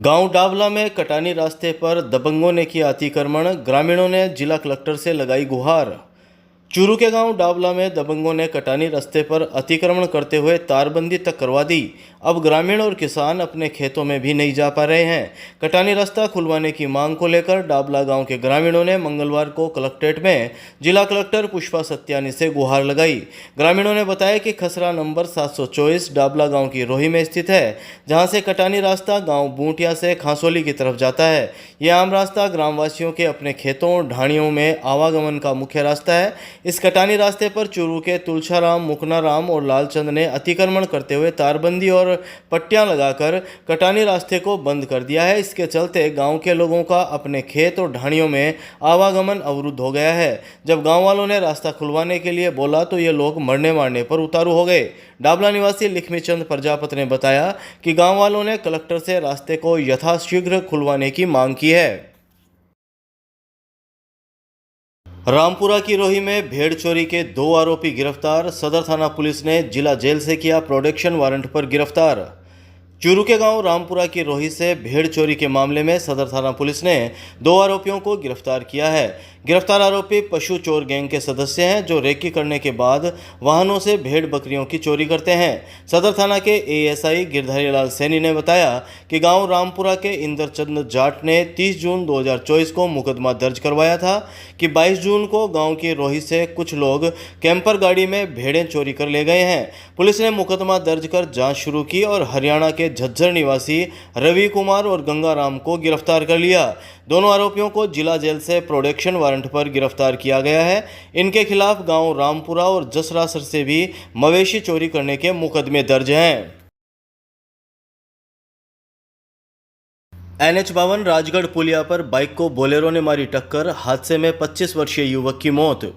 गांव डावला में कटानी रास्ते पर दबंगों ने किया अतिक्रमण, ग्रामीणों ने जिला कलेक्टर से लगाई गुहार। चूरू के गांव डावला में दबंगों ने कटानी रास्ते पर अतिक्रमण करते हुए तारबंदी तक करवा दी। अब ग्रामीण और किसान अपने खेतों में भी नहीं जा पा रहे हैं। कटानी रास्ता खुलवाने की मांग को लेकर डावला गांव के ग्रामीणों ने मंगलवार को कलेक्ट्रेट में जिला कलेक्टर पुष्पा सत्यानी से गुहार लगाई। ग्रामीणों ने बताया कि खसरा नंबर 724 डावला गांव की रोही में स्थित है, जहां से कटानी रास्ता गांव बूंटिया से खांसोली की तरफ जाता है। यह आम रास्ता ग्रामवासियों के अपने खेतों ढाणियों में आवागमन का मुख्य रास्ता है। इस कटानी रास्ते पर चूरू के तुलछाराम, मुकनाराम और लालचंद ने अतिक्रमण करते हुए तारबंदी और पट्टियां लगाकर कटानी रास्ते को बंद कर दिया है। इसके चलते गांव के लोगों का अपने खेत और ढाणियों में आवागमन अवरुद्ध हो गया है। जब गांव वालों ने रास्ता खुलवाने के लिए बोला तो ये लोग मरने मारने पर उतारू हो गए। डाबला निवासी लक्ष्मीचंद प्रजापति ने बताया कि गांव वालों ने कलेक्टर से रास्ते को यथाशीघ्र खुलवाने की मांग की है। रामपुरा की रोही में भेड़ चोरी के 2 आरोपी गिरफ्तार, सदर थाना पुलिस ने जिला जेल से किया प्रोडक्शन वारंट पर गिरफ्तार। चूरू के गांव रामपुरा की रोही से भेड़ चोरी के मामले में सदर थाना पुलिस ने 2 आरोपियों को गिरफ्तार किया है। गिरफ्तार आरोपी पशु चोर गैंग के सदस्य हैं, जो रेकी करने के बाद वाहनों से भेड़ बकरियों की चोरी करते हैं। सदर थाना के एएसआई गिरधारी लाल सैनी ने बताया कि गांव रामपुरा के इंद्रचंद जाट ने 30 जून 2024 को मुकदमा दर्ज करवाया था कि 22 जून को गांव की रोही से कुछ लोग कैंपर गाड़ी में भेड़ें चोरी कर ले गए हैं। पुलिस ने मुकदमा दर्ज कर जांच शुरू की और हरियाणा के झज्जर निवासी रवि कुमार और गंगाराम को गिरफ्तार कर लिया। दोनों आरोपियों को जिला जेल से प्रोडक्शन वारंट पर गिरफ्तार किया गया है। इनके खिलाफ गांव रामपुरा और जसरासर से भी मवेशी चोरी करने के मुकदमे दर्ज हैं। NH52 राजगढ़ पुलिया पर बाइक को बोलेरो ने मारी टक्कर, हादसे में 25 वर्षीय युवक की मौत।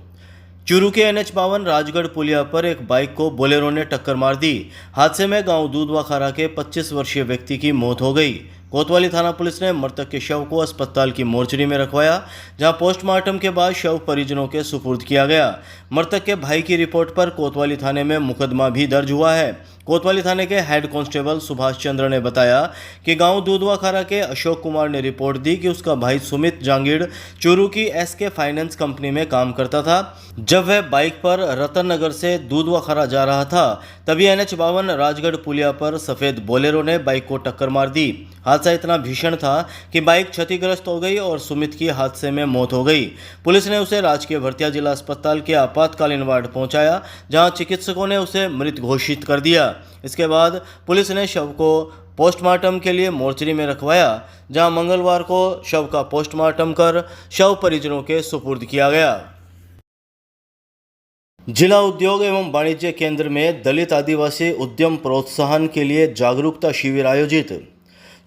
चूरू के NH52 राजगढ़ पुलिया पर एक बाइक को बोलेरो ने टक्कर मार दी। हादसे में गांव दूधवाखारा के 25 वर्षीय व्यक्ति की मौत हो गई। कोतवाली थाना पुलिस ने मृतक के शव को अस्पताल की मोर्चरी में रखवाया, जहां पोस्टमार्टम के बाद शव परिजनों के सुपुर्द किया गया। मृतक के भाई की रिपोर्ट पर कोतवाली थाने में मुकदमा भी दर्ज हुआ है। कोतवाली थाने के हेड कांस्टेबल सुभाष चंद्र ने बताया कि गांव दूधवाखारा के अशोक कुमार ने रिपोर्ट दी कि उसका भाई सुमित जांगीड़ चूरू की SK फाइनेंस कंपनी में काम करता था। जब वह बाइक पर रतन नगर से दूधवाखारा जा रहा था, तभी NH52 राजगढ़ पुलिया पर सफ़ेद बोलेरो ने बाइक को टक्कर मार दी। हादसा इतना भीषण था कि बाइक क्षतिग्रस्त हो गई और सुमित की हादसे में मौत हो गई। पुलिस ने उसे राजकीय भर्तिया जिला अस्पताल के आपातकालीन वार्ड पहुंचाया, जहां चिकित्सकों ने उसे मृत घोषित कर दिया। इसके बाद पुलिस ने शव को पोस्टमार्टम के लिए मोर्चरी में रखवाया, जहां मंगलवार को शव का पोस्टमार्टम कर शव परिजनों के सुपुर्द किया गया। जिला उद्योग एवं वाणिज्य केंद्र में दलित आदिवासी उद्यम प्रोत्साहन के लिए जागरूकता शिविर आयोजित।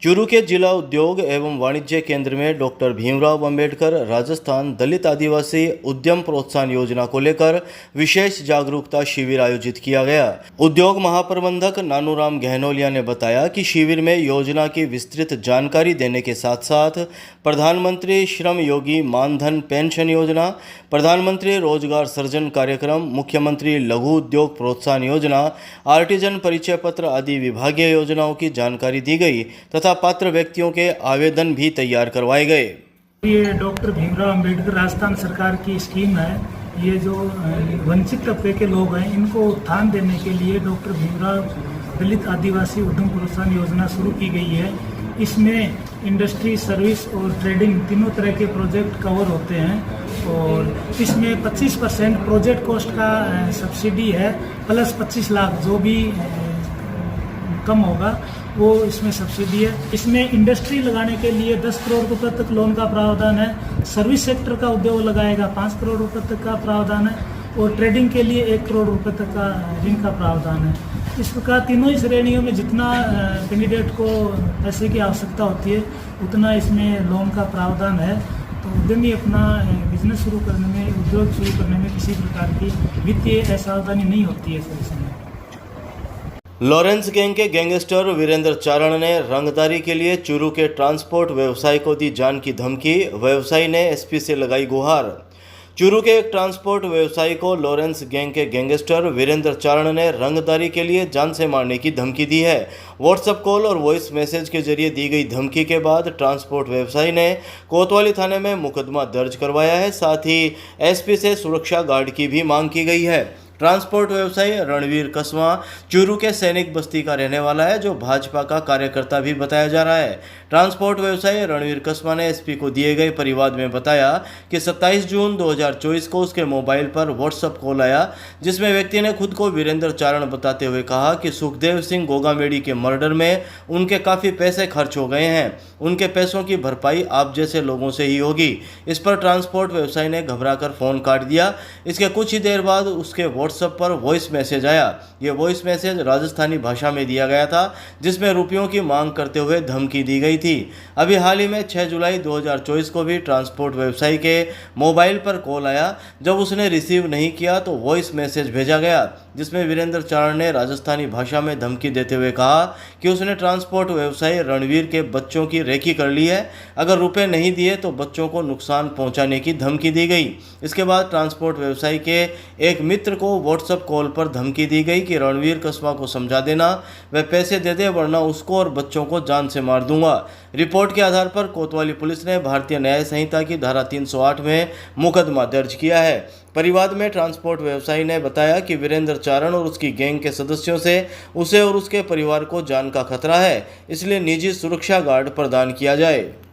चूरू के जिला उद्योग एवं वाणिज्य केंद्र में डॉक्टर भीमराव अंबेडकर राजस्थान दलित आदिवासी उद्यम प्रोत्साहन योजना को लेकर विशेष जागरूकता शिविर आयोजित किया गया। उद्योग महाप्रबंधक नानूराम गहनोलिया ने बताया कि शिविर में योजना की विस्तृत जानकारी देने के साथ साथ प्रधानमंत्री श्रम योगी मानधन पेंशन योजना, प्रधानमंत्री रोजगार सृजन कार्यक्रम, मुख्यमंत्री लघु उद्योग प्रोत्साहन योजना, आर्टिजन परिचय पत्र आदि विभागीय योजनाओं की जानकारी दी गई तथा पात्र व्यक्तियों के आवेदन भी तैयार करवाए गए। ये डॉक्टर भीमराव अंबेडकर राजस्थान सरकार की स्कीम है। ये जो वंचित तबके के लोग हैं, इनको उत्थान देने के लिए डॉक्टर भीमराव दलित आदिवासी उद्यम प्रोत्साहन योजना शुरू की गई है। इसमें इंडस्ट्री, सर्विस और ट्रेडिंग तीनों तरह के प्रोजेक्ट कवर होते हैं और इसमें 25% प्रोजेक्ट कॉस्ट का सब्सिडी है, प्लस 25 लाख जो भी कम होगा वो इसमें सब्सिडी है। इसमें इंडस्ट्री लगाने के लिए 10 करोड़ रुपए तक लोन का प्रावधान है। सर्विस सेक्टर का उद्योग लगाएगा 5 करोड़ रुपए तक का प्रावधान है और ट्रेडिंग के लिए 1 करोड़ रुपए तक का ऋण का प्रावधान है। इस प्रकार तीनों ही श्रेणियों में जितना कैंडिडेट को पैसे की आवश्यकता होती है उतना इसमें लोन का प्रावधान है। तो उद्यमी अपना बिजनेस शुरू करने में, उद्योग शुरू करने में किसी प्रकार की वित्तीय असावधानी नहीं होती है सर इसमें। लॉरेंस गैंग के गैंगस्टर वीरेंद्र चारण ने रंगदारी के लिए चूरू के ट्रांसपोर्ट व्यवसायी को दी जान की धमकी, व्यवसायी ने SP से लगाई गुहार। चूरू के एक ट्रांसपोर्ट व्यवसायी को लॉरेंस गैंग के गैंगस्टर वीरेंद्र चारण ने रंगदारी के लिए जान से मारने की धमकी दी है। व्हाट्सएप कॉल और वॉइस मैसेज के जरिए दी गई धमकी के बाद ट्रांसपोर्ट व्यवसायी ने कोतवाली थाने में मुकदमा दर्ज करवाया है। साथ ही एसपी से सुरक्षा गार्ड की भी मांग की गई है। ट्रांसपोर्ट व्यवसायी रणवीर कसवा चूरू के सैनिक बस्ती का रहने वाला है, जो भाजपा का कार्यकर्ता भी बताया जा रहा है। ट्रांसपोर्ट व्यवसायी रणवीर कसवा ने एसपी को दिए गए परिवाद में बताया कि 27 जून 2024 को उसके मोबाइल पर व्हाट्सएप कॉल आया, जिसमें व्यक्ति ने खुद को वीरेंद्र चारण बताते हुए कहा कि सुखदेव सिंह गोगामेड़ी के मर्डर में उनके काफ़ी पैसे खर्च हो गए हैं, उनके पैसों की भरपाई आप जैसे लोगों से ही होगी। इस पर ट्रांसपोर्ट व्यवसायी ने घबराकर फ़ोन काट दिया। इसके कुछ ही देर बाद उसके व्हाट्सएप पर वॉइस मैसेज आया। ये वॉइस मैसेज राजस्थानी भाषा में दिया गया था, जिसमें रुपयों की मांग करते हुए धमकी दी गई थी। अभी हाल ही में 6 जुलाई 2024 को भी ट्रांसपोर्ट व्यवसायी के मोबाइल पर कॉल आया। जब उसने रिसीव नहीं किया तो वॉइस मैसेज भेजा गया, जिसमें वीरेंद्र चारण ने राजस्थानी भाषा में धमकी देते हुए कहा कि उसने ट्रांसपोर्ट व्यवसायी रणवीर के बच्चों की रेकी कर ली है, अगर रुपए नहीं दिए तो बच्चों को नुकसान पहुंचाने की धमकी दी गई। इसके बाद ट्रांसपोर्ट व्यवसायी के एक मित्र को व्हाट्सएप कॉल पर धमकी दी गई कि रणवीर कसवा को समझा देना, वह पैसे दे दे वरना उसको और बच्चों को जान से मार दूंगा। रिपोर्ट के आधार पर कोतवाली पुलिस ने भारतीय न्याय संहिता की धारा 308 में मुकदमा दर्ज किया है। परिवाद में ट्रांसपोर्ट व्यवसायी ने बताया कि वीरेंद्र चारण और उसकी गैंग के सदस्यों से उसे और उसके परिवार को जान का खतरा है, इसलिए निजी सुरक्षा गार्ड प्रदान किया जाए।